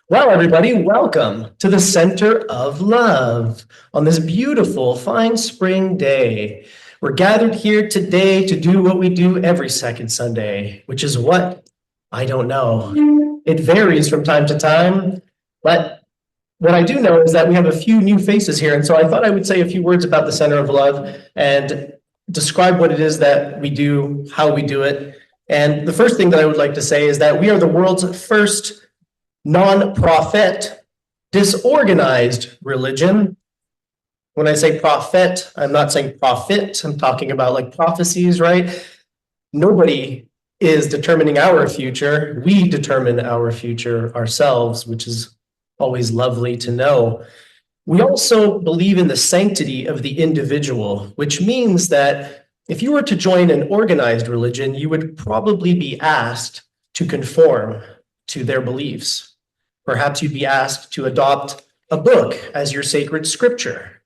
Well, everybody, welcome to the Center of Love on this beautiful, fine spring day. We're gathered here today to do what we do every second Sunday, which is what? I don't know. It varies from time to time, but what I do know is that we have a few new faces here. And so I thought I would say a few words about the Center of Love and describe what it is that we do, how we do it. And the first thing that I would like to say is that we are the world's first non-profit, disorganized religion. When I say prophet, I'm not saying profit. I'm talking about like prophecies, right? Nobody is determining our future. We determine our future ourselves, which is always lovely to know. We also believe in the sanctity of the individual, which means that if you were to join an organized religion, you would probably be asked to conform to their beliefs. Perhaps you'd be asked to adopt a book as your sacred scripture.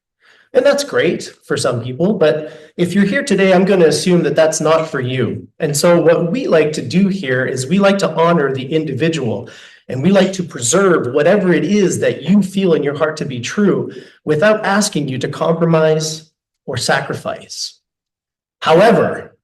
And that's great for some people, but if you're here today, I'm going to assume that that's not for you. And so what we like to do here is we like to honor the individual, and we like to preserve whatever it is that you feel in your heart to be true without asking you to compromise or sacrifice. However,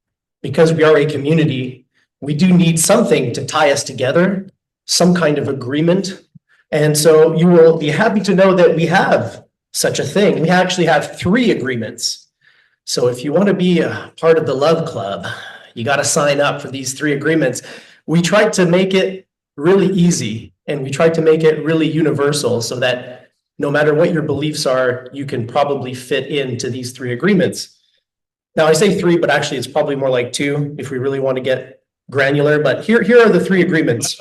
because we are a community, we do need something to tie us together, some kind of agreement. And so you will be happy to know that we have such a thing. We actually have 3 agreements. So if you want to be a part of the Love Club, you got to sign up for these 3 agreements. We tried to make it really easy, and we tried to make it really universal so that no matter what your beliefs are, you can probably fit into these 3 agreements. Now I say 3, but actually it's probably more like 2 if we really want to get granular. But here are the 3 agreements.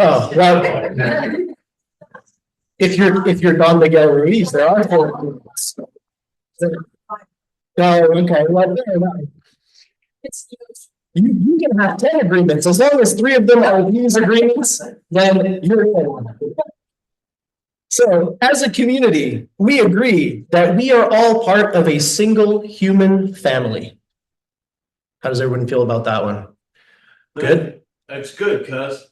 Oh, well, if you're Don Miguel Ruiz, there are 4 agreements. Oh, okay, well, you can have 10 agreements. As long as 3 of them are these agreements, then you're in. So as a community, we agree that we are all part of a single human family. How does everyone feel about that one? Good? That's good, cuz.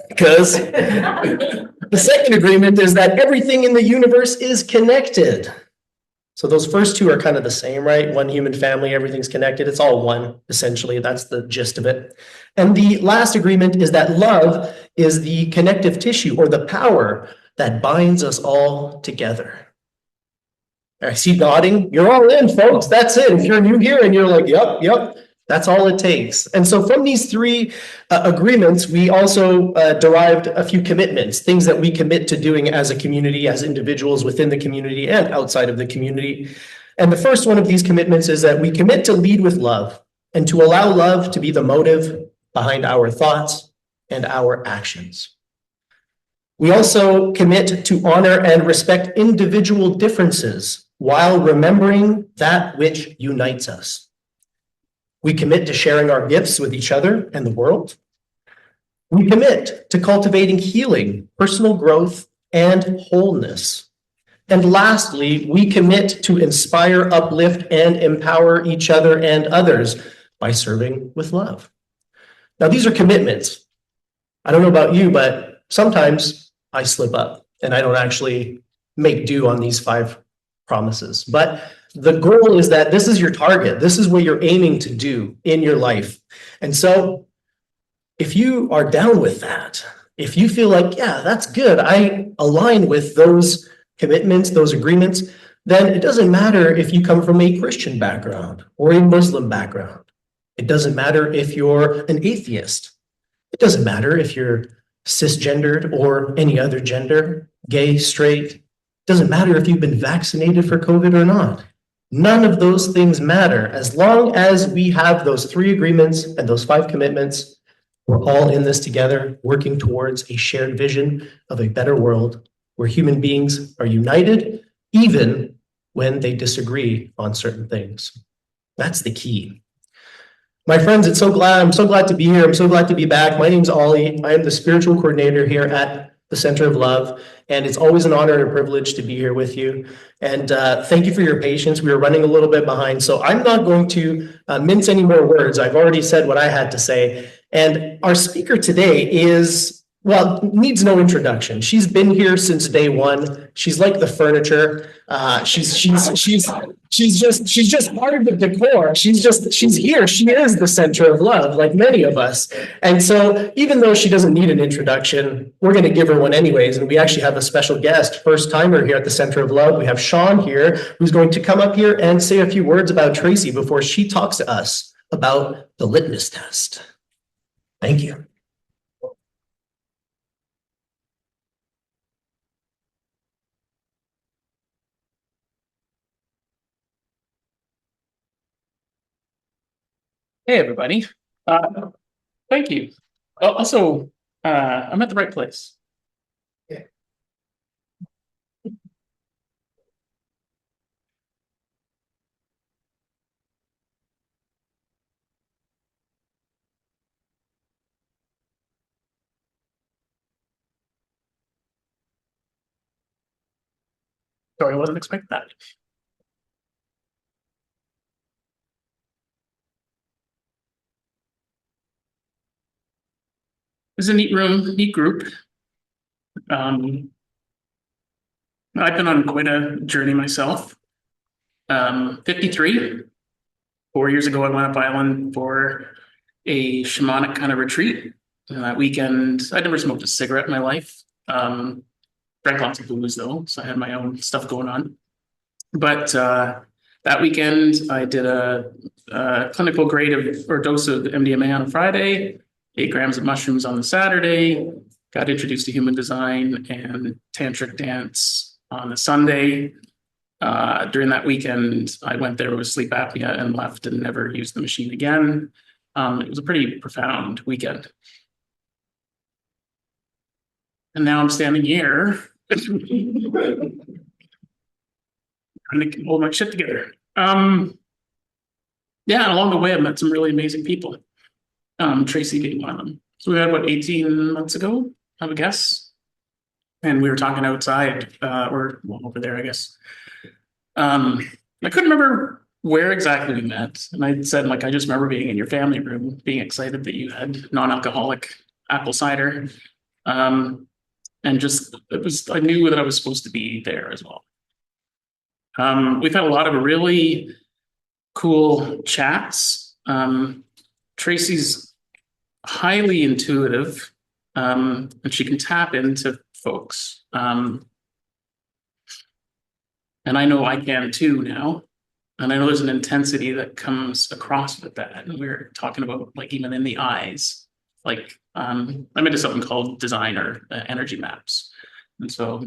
Because the second agreement is that everything in the universe is connected. So those first 2 are kind of the same, right? One human family, everything's connected. It's all one, essentially. That's the gist of it. And the last agreement is that love is the connective tissue or the power that binds us all together. I see nodding. You're all in, folks. That's it. If you're new here and you're like, yep. That's all it takes. And so from these 3 agreements, we also derived a few commitments, things that we commit to doing as a community, as individuals within the community and outside of the community. And the first one of these commitments is that we commit to lead with love and to allow love to be the motive behind our thoughts and our actions. We also commit to honor and respect individual differences while remembering that which unites us. We commit to sharing our gifts with each other and the world. We commit to cultivating healing, personal growth, and wholeness. And lastly, we commit to inspire, uplift, and empower each other and others by serving with love. Now, these are commitments. I don't know about you, but sometimes I slip up and I don't actually make do on these 5 promises. But the goal is that this is your target. This is what you're aiming to do in your life. And so if you are down with that, if you feel like, yeah, that's good, I align with those commitments, those agreements, then it doesn't matter if you come from a Christian background or a Muslim background. It doesn't matter if you're an atheist. It doesn't matter if you're cisgendered or any other gender, gay, straight. It doesn't matter if you've been vaccinated for COVID or not. None of those things matter. As long as we have those 3 agreements and those 5 commitments, we're all in this together, working towards a shared vision of a better world where human beings are united, even when they disagree on certain things. That's the key. My friends, I'm so glad to be here. I'm so glad to be back. My name's Ollie. I am the spiritual coordinator here at the Center of Love, and it's always an honor and a privilege to be here with you. And thank you for your patience. We are running a little bit behind, so I'm not going to mince any more words. I've already said what I had to say. And our speaker today is well, needs no introduction. She's been here since day one. She's like the furniture. She's just part of the decor. She's here. She is the center of love, like many of us. And so even though she doesn't need an introduction, we're going to give her one anyways. And we actually have a special guest, first timer here at the Center of Love. We have Sean here, who's going to come up here and say a few words about Tracey before she talks to us about the litmus test. Thank you. Hey, everybody. Thank you. Also, I'm at the right place. Yeah. Sorry, I wasn't expecting that. It's a neat room, neat group. I've been on quite a journey myself. 53. 4 years ago, I went up island for a shamanic kind of retreat. And that weekend, I'd never smoked a cigarette in my life. Drank lots of booze though, so I had my own stuff going on. But that weekend, I did a clinical grade or dose of MDMA on a Friday, 8 grams of mushrooms on the Saturday, got introduced to human design and tantric dance on the Sunday. During that weekend, I went there with sleep apnea and left and never used the machine again. It was a pretty profound weekend. And now I'm standing here trying to hold my shit together. Yeah, along the way, I've met some really amazing people. Tracey being one of them. So we had, what, 18 months ago, I would guess. And we were talking outside, or well, over there, I guess. I couldn't remember where exactly we met. And I said, like, I just remember being in your family room, being excited that you had non-alcoholic apple cider. And just, I knew that I was supposed to be there as well. We've had a lot of really cool chats. Tracey's highly intuitive, and she can tap into folks. And I know I can too now. And I know there's an intensity that comes across with that. And we were talking about, like, even in the eyes, like, I'm into something called design or energy maps. And so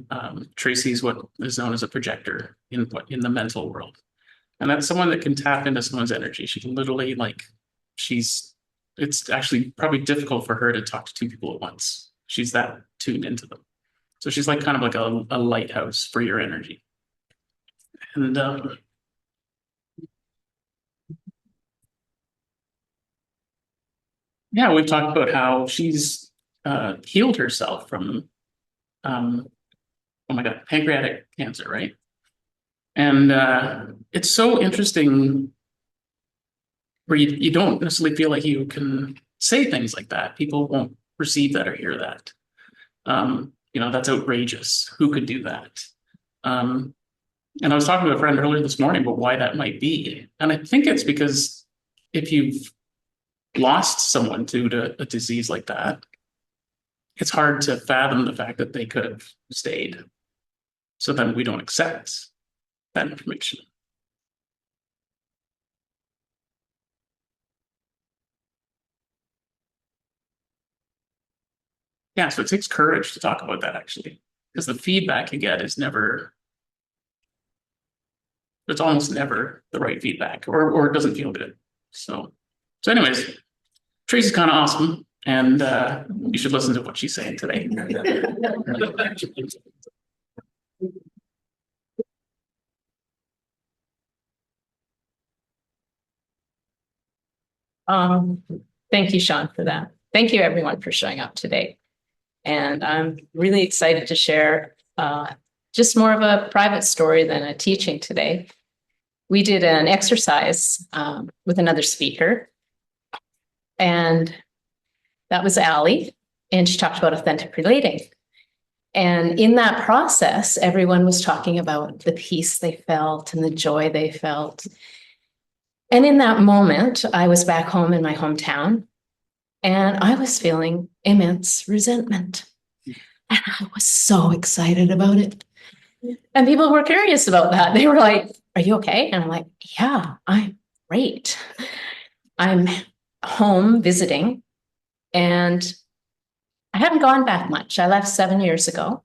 Tracey's what is known as a projector in the mental world. And that's someone that can tap into someone's energy. She can literally, like, it's actually probably difficult for her to talk to 2 people at once. She's that tuned into them. So she's like kind of like a lighthouse for your energy. And yeah, we've talked about how she's healed herself from, oh my God, pancreatic cancer, right? And it's so interesting where you don't necessarily feel like you can say things like that. People won't receive that or hear that. That's outrageous. Who could do that? And I was talking to a friend earlier this morning about why that might be. And I think it's because if you've lost someone to a disease like that, it's hard to fathom the fact that they could have stayed. So then we don't accept that information. Yeah, so it takes courage to talk about that, actually, because the feedback you get is never, it's almost never the right feedback, or it doesn't feel good. So anyways, Tracey's kind of awesome, and you should listen to what she's saying today. Thank you, Sean, for that. Thank you, everyone, for showing up today. And I'm really excited to share just more of a private story than a teaching today. We did an exercise with another speaker, and that was Allie. And she talked about authentic relating. And in that process, everyone was talking about the peace they felt and the joy they felt. And in that moment, I was back home in my hometown and I was feeling immense resentment. And I was so excited about it. And people were curious about that. They were like, "Are you okay?" And I'm like, "Yeah, I'm great. I'm home visiting and I haven't gone back much. I left 7 years ago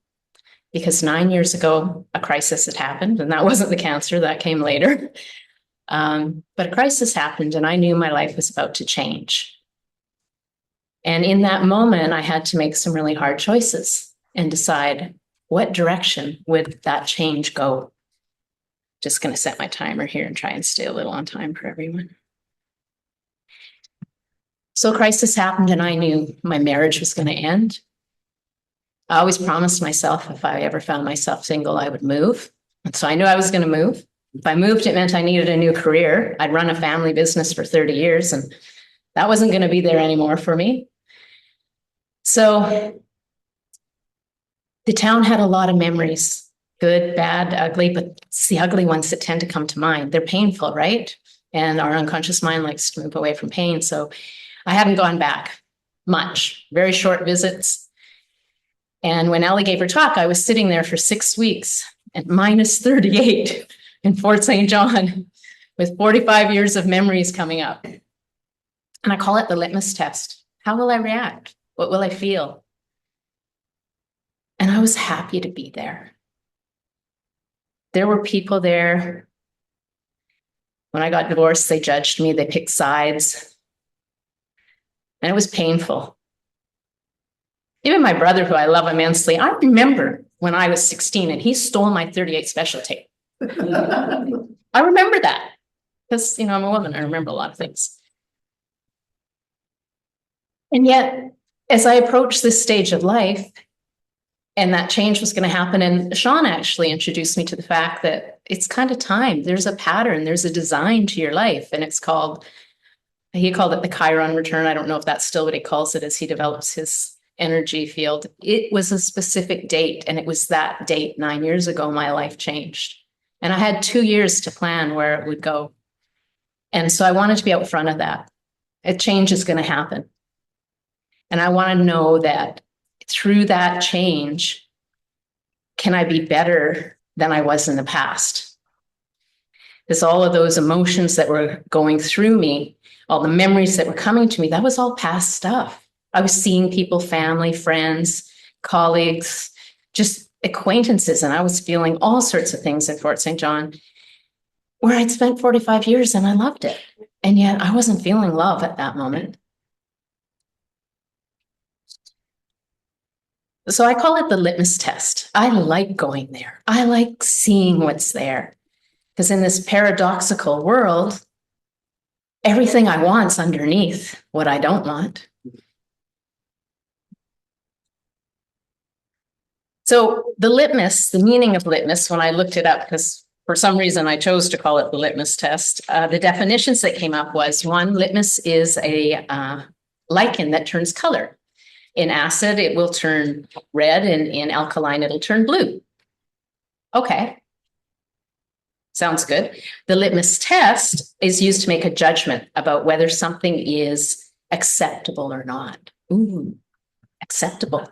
because 9 years ago, a crisis had happened, and that wasn't the cancer, that came later. But a crisis happened, and I knew my life was about to change. And in that moment, I had to make some really hard choices and decide what direction would that change go. Just going to set my timer here and try and stay a little on time for everyone. So crisis happened and I knew my marriage was going to end. I always promised myself if I ever found myself single, I would move. And so I knew I was going to move. If I moved, it meant I needed a new career. I'd run a family business for 30 years and that wasn't going to be there anymore for me. So the town had a lot of memories, good, bad, ugly, but it's the ugly ones that tend to come to mind. They're painful, right? And our unconscious mind likes to move away from pain. So I haven't gone back much, very short visits. And when Ellie gave her talk, I was sitting there for 6 weeks at minus 38 in Fort St. John with 45 years of memories coming up. And I call it the litmus test. How will I react? What will I feel? And I was happy to be there. There were people there. When I got divorced, they judged me, they picked sides. And it was painful. Even my brother, who I love immensely, I remember when I was 16 and he stole my 38 special tape. I remember that because, I'm a woman. I remember a lot of things. And yet, as I approached this stage of life, and that change was going to happen, and Sean actually introduced me to the fact that it's kind of time. There's a pattern, there's a design to your life, and he called it the Chiron return. I don't know if that's still what he calls it as he develops his energy field. It was a specific date, and it was that date 9 years ago, my life changed. And I had 2 years to plan where it would go. And so I wanted to be out front of that. A change is going to happen. And I want to know that through that change, can I be better than I was in the past? Because all of those emotions that were going through me, all the memories that were coming to me, that was all past stuff. I was seeing people, family, friends, colleagues, just acquaintances, and I was feeling all sorts of things in Fort St. John where I'd spent 45 years and I loved it. And yet I wasn't feeling love at that moment. So I call it the litmus test. I like going there. I like seeing what's there. Because in this paradoxical world, everything I want's underneath what I don't want. So the litmus, the meaning of litmus, when I looked it up, because for some reason I chose to call it the litmus test, the definitions that came up was, one, litmus is a lichen that turns color. In acid, it will turn red, and in alkaline, it'll turn blue. Okay. Sounds good. The litmus test is used to make a judgment about whether something is acceptable or not. Ooh, acceptable. Am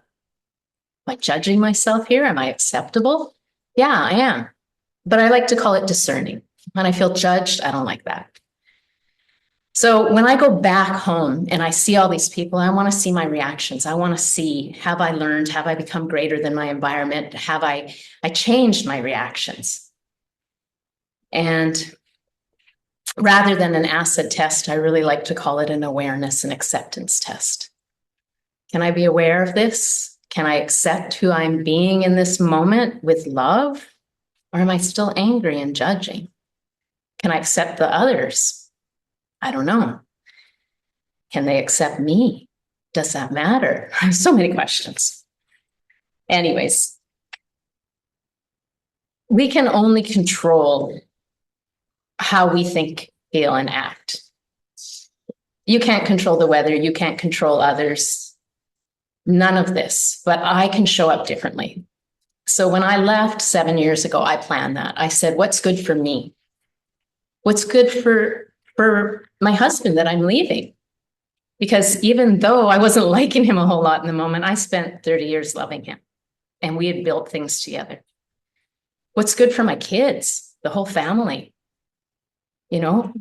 I judging myself here? Am I acceptable? Yeah, I am. But I like to call it discerning. When I feel judged, I don't like that. So when I go back home and I see all these people, I want to see my reactions. I want to see, have I learned? Have I become greater than my environment? Have I changed my reactions? And rather than an acid test, I really like to call it an awareness and acceptance test. Can I be aware of this? Can I accept who I'm being in this moment with love? Or am I still angry and judging? Can I accept the others? I don't know. Can they accept me? Does that matter? I have so many questions. Anyways, we can only control how we think, feel, and act. You can't control the weather. You can't control others. None of this, but I can show up differently. So when I left 7 years ago, I planned that. I said, what's good for me? What's good for my husband that I'm leaving? Because even though I wasn't liking him a whole lot in the moment, I spent 30 years loving him and we had built things together. What's good for my kids, the whole family? You know,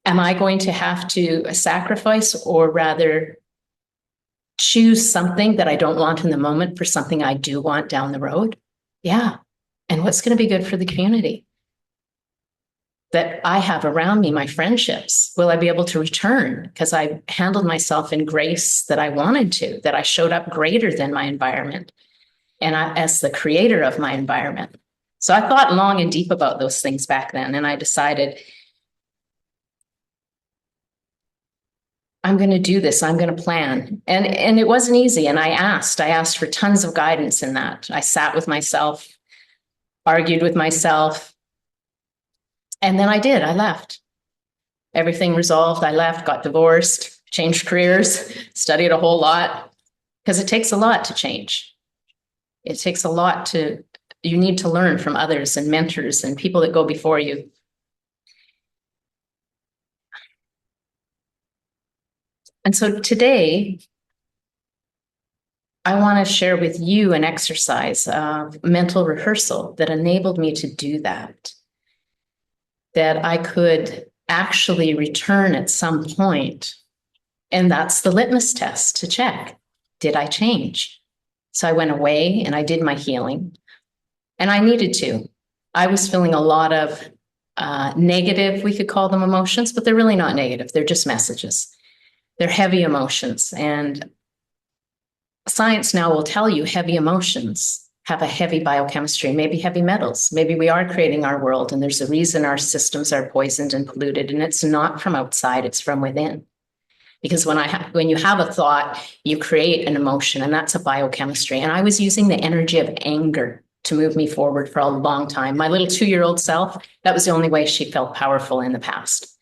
am I going to have to sacrifice or rather choose something that I don't want in the moment for something I do want down the road? Yeah. And what's going to be good for the community that I have around me, my friendships? Will I be able to return because I handled myself in grace that I wanted to, that I showed up greater than my environment and as the creator of my environment? So I thought long and deep about those things back then, and I decided I'm going to do this. I'm going to plan. And it wasn't easy. And I asked for tons of guidance in that. I sat with myself, argued with myself. And then I left. Everything resolved. I left, got divorced, changed careers, studied a whole lot because it takes a lot to change. It takes a lot you need to learn from others and mentors and people that go before you. And so today, I want to share with you an exercise of mental rehearsal that enabled me to do that. That I could actually return at some point. And that's the litmus test to check. Did I change? So I went away and I did my healing. And I needed to. I was feeling a lot of negative, we could call them emotions, but they're really not negative. They're just messages. They're heavy emotions. And science now will tell you heavy emotions have a heavy biochemistry, maybe heavy metals. Maybe we are creating our world and there's a reason our systems are poisoned and polluted. And it's not from outside, it's from within. Because when you have a thought, you create an emotion, and that's a biochemistry. And I was using the energy of anger to move me forward for a long time. My little 2-year-old self, that was the only way she felt powerful in the past.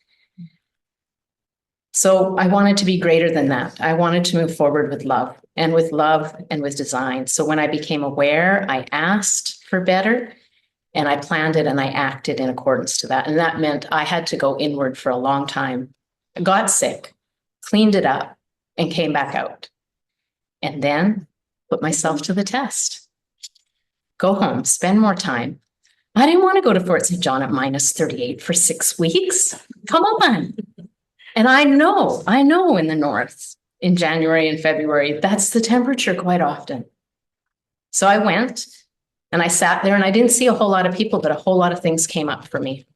So I wanted to be greater than that. I wanted to move forward with love and with design. So when I became aware, I asked for better and I planned it and I acted in accordance to that. And that meant I had to go inward for a long time. I got sick, cleaned it up, and came back out. And then put myself to the test. Go home, spend more time. I didn't want to go to Fort St. John at -38 for 6 weeks. Come on. And I know in the north, in January and February, that's the temperature quite often. So I went and I sat there and I didn't see a whole lot of people, but a whole lot of things came up for me.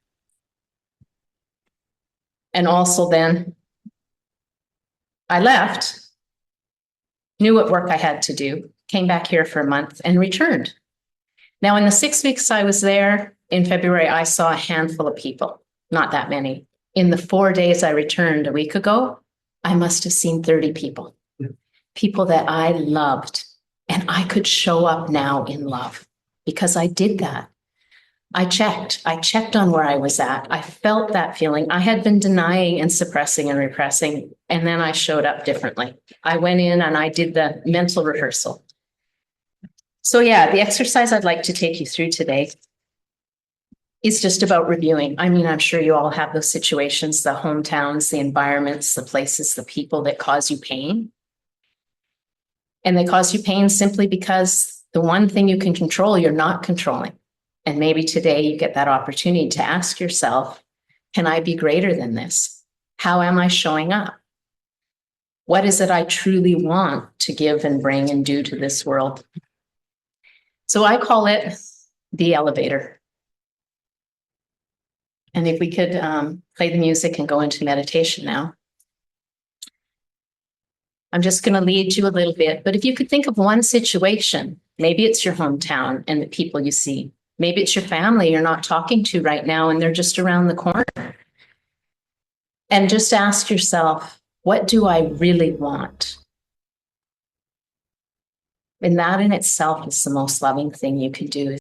And also then I left, knew what work I had to do, came back here for a month and returned. Now, in the 6 weeks I was there in February, I saw a handful of people, not that many. In the 4 days I returned a week ago, I must have seen 30 people, people that I loved, and I could show up now in love because I did that. I checked on where I was at. I felt that feeling. I had been denying and suppressing and repressing, and then I showed up differently. I went in and I did the mental rehearsal. So yeah, the exercise I'd like to take you through today is just about reviewing. I mean, I'm sure you all have those situations, the hometowns, the environments, the places, the people that cause you pain. And they cause you pain simply because the one thing you can control, you're not controlling. And maybe today you get that opportunity to ask yourself, can I be greater than this? How am I showing up? What is it I truly want to give and bring and do to this world? So I call it the elevator. And if we could play the music and go into meditation now. I'm just going to lead you a little bit, but if you could think of one situation, maybe it's your hometown and the people you see. Maybe it's your family you're not talking to right now and they're just around the corner. And just ask yourself, what do I really want? And that in itself is the most loving thing you can do,